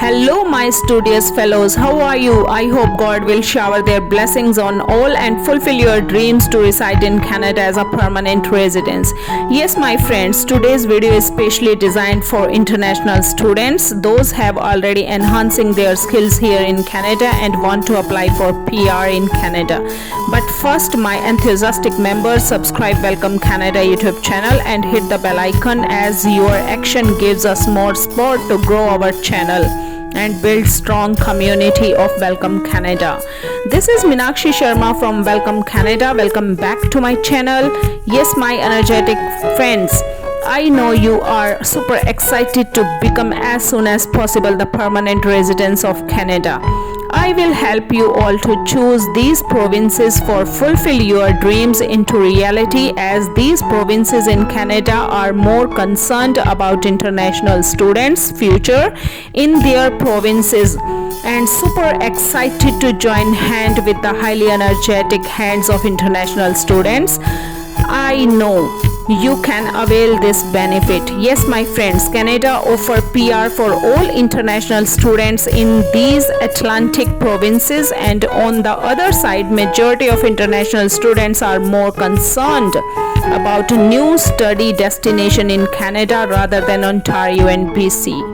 Hello, my studious fellows. How are you? I hope God will shower their blessings on all and fulfill your dreams to reside in Canada as a permanent residence. Yes, my friends, today's video is specially designed for international students. Those have already enhancing their skills here in Canada and want to apply for PR in Canada. But first, my enthusiastic members, subscribe Welcome Canada YouTube channel and hit the bell icon, as your action gives us more support to grow our channel and build strong community of Welcome Canada. This is Meenakshi Sharma from Welcome Canada. Welcome back to my channel. Yes, my energetic friends, I know you are super excited to become as soon as possible the permanent residents of Canada. I will help you all to choose these provinces for fulfill your dreams into reality, as these provinces in Canada are more concerned about international students' future in their provinces and super excited to join hand with the highly energetic hands of international students. I know you can avail this benefit. Yes, my friends, Canada offer PR for all international students in these Atlantic provinces, and on the other side, majority of international students are more concerned about a new study destination in Canada rather than Ontario and BC.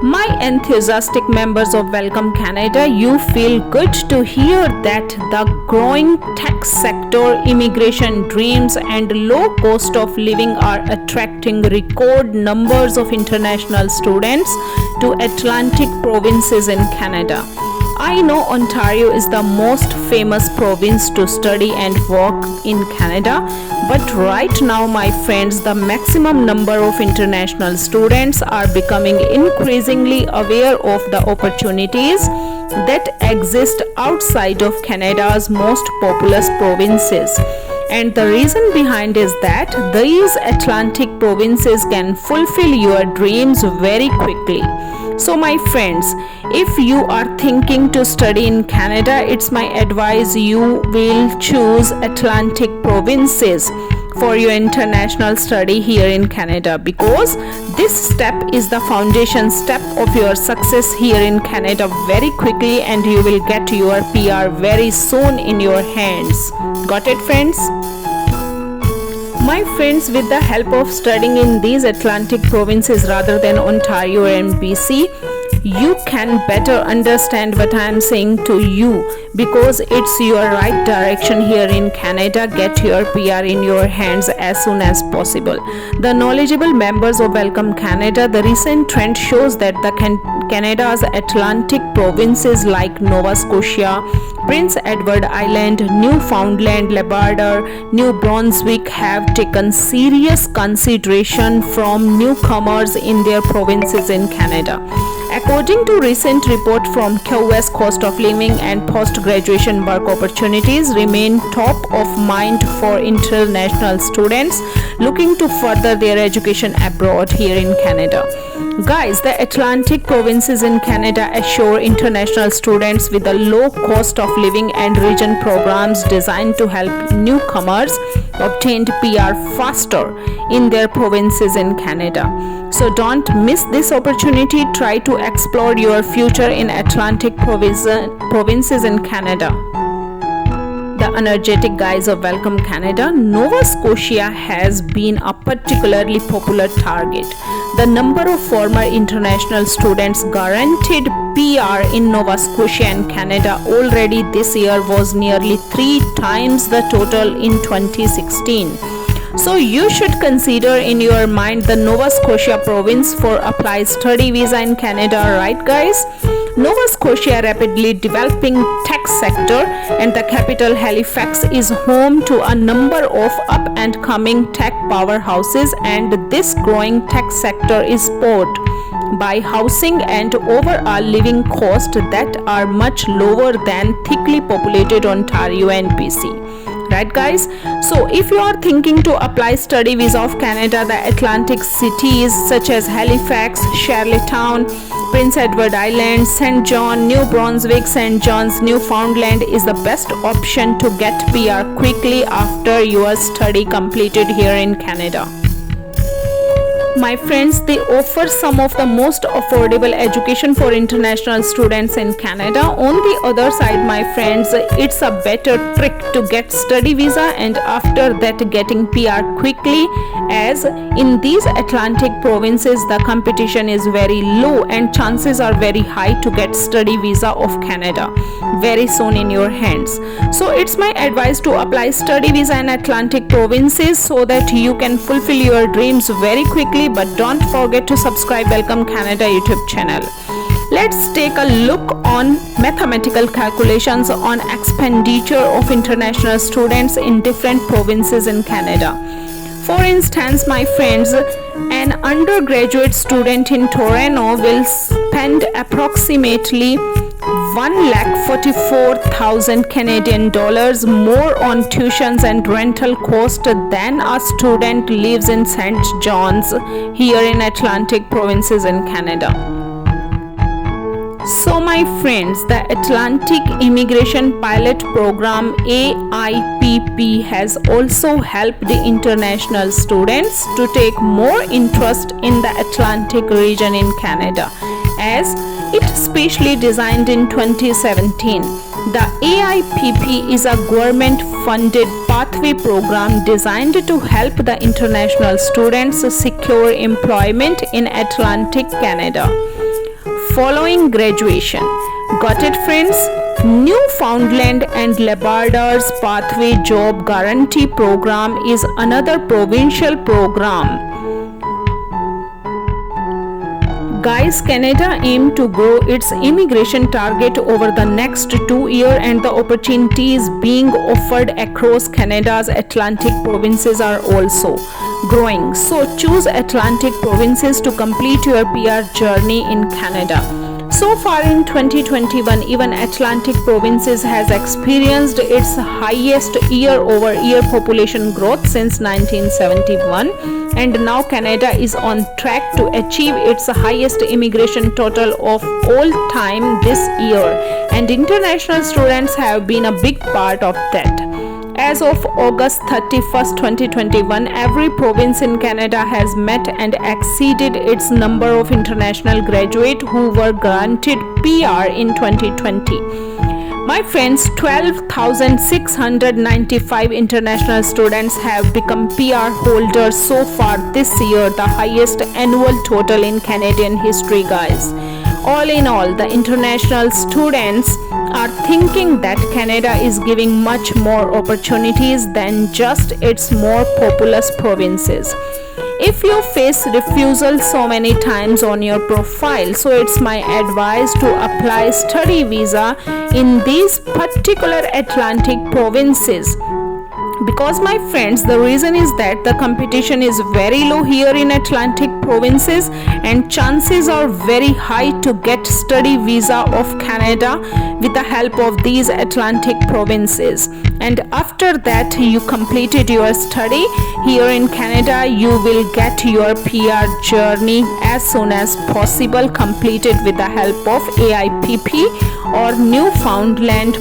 My enthusiastic members of Welcome Canada, you feel good to hear that the growing tech sector, immigration dreams and low cost of living are attracting record numbers of international students to Atlantic provinces in Canada. I know Ontario is the most famous province to study and work in Canada, but right now, my friends, the maximum number of international students are becoming increasingly aware of the opportunities that exist outside of Canada's most populous provinces. And the reason behind is that these Atlantic provinces can fulfill your dreams very quickly. So my friends, if you are thinking to study in Canada, it's my advice you will choose Atlantic provinces for your international study here in Canada, because this step is the foundation step of your success here in Canada very quickly, and you will get your PR very soon in your hands. Got it, friends? My friends, with the help of studying in these Atlantic provinces rather than Ontario and BC, you can better understand what I am saying to you, because it's your right direction here in Canada. Get your PR in your hands as soon as possible. The knowledgeable members of Welcome Canada, the recent trend shows that Canada's Atlantic provinces like Nova Scotia, Prince Edward Island, Newfoundland, Labrador, New Brunswick have taken serious consideration from newcomers in their provinces in Canada. According to recent report from QS, cost of living and post-graduation work opportunities remain top of mind for international students looking to further their education abroad here in Canada. Guys, the Atlantic provinces in Canada assure international students with a low cost of living and region programs designed to help newcomers obtain PR faster in their provinces in Canada. So don't miss this opportunity. Try to explore your future in Atlantic provinces in Canada. The energetic guys of Welcome Canada, Nova Scotia has been a particularly popular target. The number of former international students guaranteed PR in Nova Scotia and Canada already this year was nearly 3 times the total in 2016. So you should consider in your mind the Nova Scotia province for apply study visa in Canada, right guys? Nova Scotia rapidly developing tech sector, and the capital Halifax is home to a number of up and coming tech powerhouses, and this growing tech sector is supported by housing and overall living costs that are much lower than thickly populated Ontario and BC. Right guys, so if you are thinking to apply study visa of Canada, the Atlantic cities such as Halifax, Charlottetown, Prince Edward Island, St. John, New Brunswick, St. John's, Newfoundland is the best option to get PR quickly after your study completed here in Canada. my friends, they offer some of the most affordable education for international students in Canada. On the other side, my friends, it's a better trick to get study visa and after that getting PR quickly, as in these Atlantic provinces the competition is very low and chances are very high to get study visa of Canada very soon in your hands. So it's my advice to apply study visa in Atlantic provinces so that you can fulfill your dreams very quickly. But don't forget to subscribe Welcome Canada YouTube channel. Let's take a look on mathematical calculations on expenditure of international students in different provinces in Canada. For instance, my friends, an undergraduate student in Toronto will spend approximately 1,44,000 Canadian dollars more on tuitions and rental cost than a student lives in St. John's here in Atlantic provinces in Canada. So my friends, the Atlantic Immigration Pilot Program AIPP has also helped the international students to take more interest in the Atlantic region in Canada, as it specially designed in 2017. The AIPP is a government-funded pathway program designed to help the international students secure employment in Atlantic Canada following graduation. Got it, friends? Newfoundland and Labrador's Pathway Job Guarantee Program is another provincial program. Guys, Canada aims to grow its immigration target over the next 2 years, and the opportunities being offered across Canada's Atlantic provinces are also growing. So choose Atlantic provinces to complete your PR journey in Canada. So far in 2021, even Atlantic provinces has experienced its highest year-over-year population growth since 1971, and now Canada is on track to achieve its highest immigration total of all time this year, and international students have been a big part of that. As of August 31st, 2021, every province in Canada has met and exceeded its number of international graduates who were granted PR in 2020. My friends, 12,695 international students have become PR holders so far this year, the highest annual total in Canadian history, guys. All in all, the international students are thinking that Canada is giving much more opportunities than just its more populous provinces. If you face refusal so many times on your profile, so it's my advice to apply study visa in these particular Atlantic provinces. Because my friends, the reason is that the competition is very low here in Atlantic provinces and chances are very high to get study visa of Canada with the help of these Atlantic provinces. And after that you completed your study here in Canada, you will get your PR journey as soon as possible, completed with the help of AIPP or Newfoundland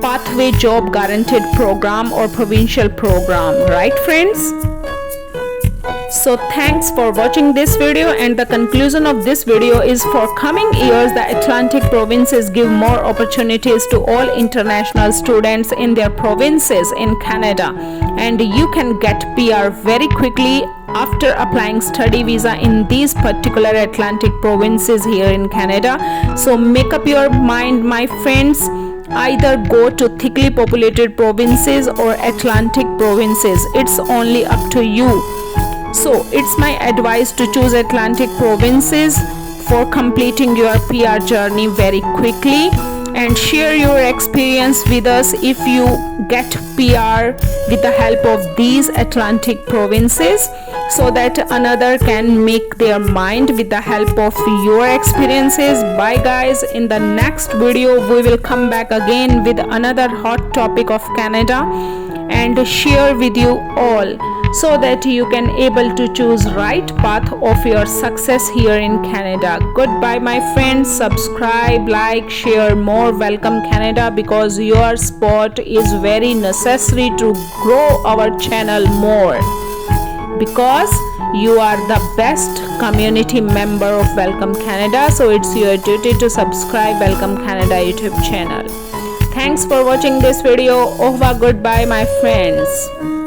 Pathway Job Guaranteed Program or provincial program, right friends? So thanks for watching this video, and the conclusion of this video is for coming years the Atlantic provinces give more opportunities to all international students in their provinces in Canada, and you can get PR very quickly after applying study visa in these particular Atlantic provinces here in Canada. So make up your mind, my friends. Either go to thickly populated provinces or Atlantic provinces. It's only up to you. So it's my advice to choose Atlantic provinces for completing your PR journey very quickly, and share your experience with us if you get PR with the help of these Atlantic provinces, so that another can make their mind with the help of your experiences. Bye guys, in the next video we will come back again with another hot topic of Canada and share with you all, so that you can able to choose right path of your success here in Canada. Goodbye my friends. Subscribe, like, share more Welcome Canada, because your support is very necessary to grow our channel more, because You are the best community member of Welcome Canada, so it's your duty to subscribe Welcome Canada YouTube channel. Thanks for watching this video. Over, goodbye my friends.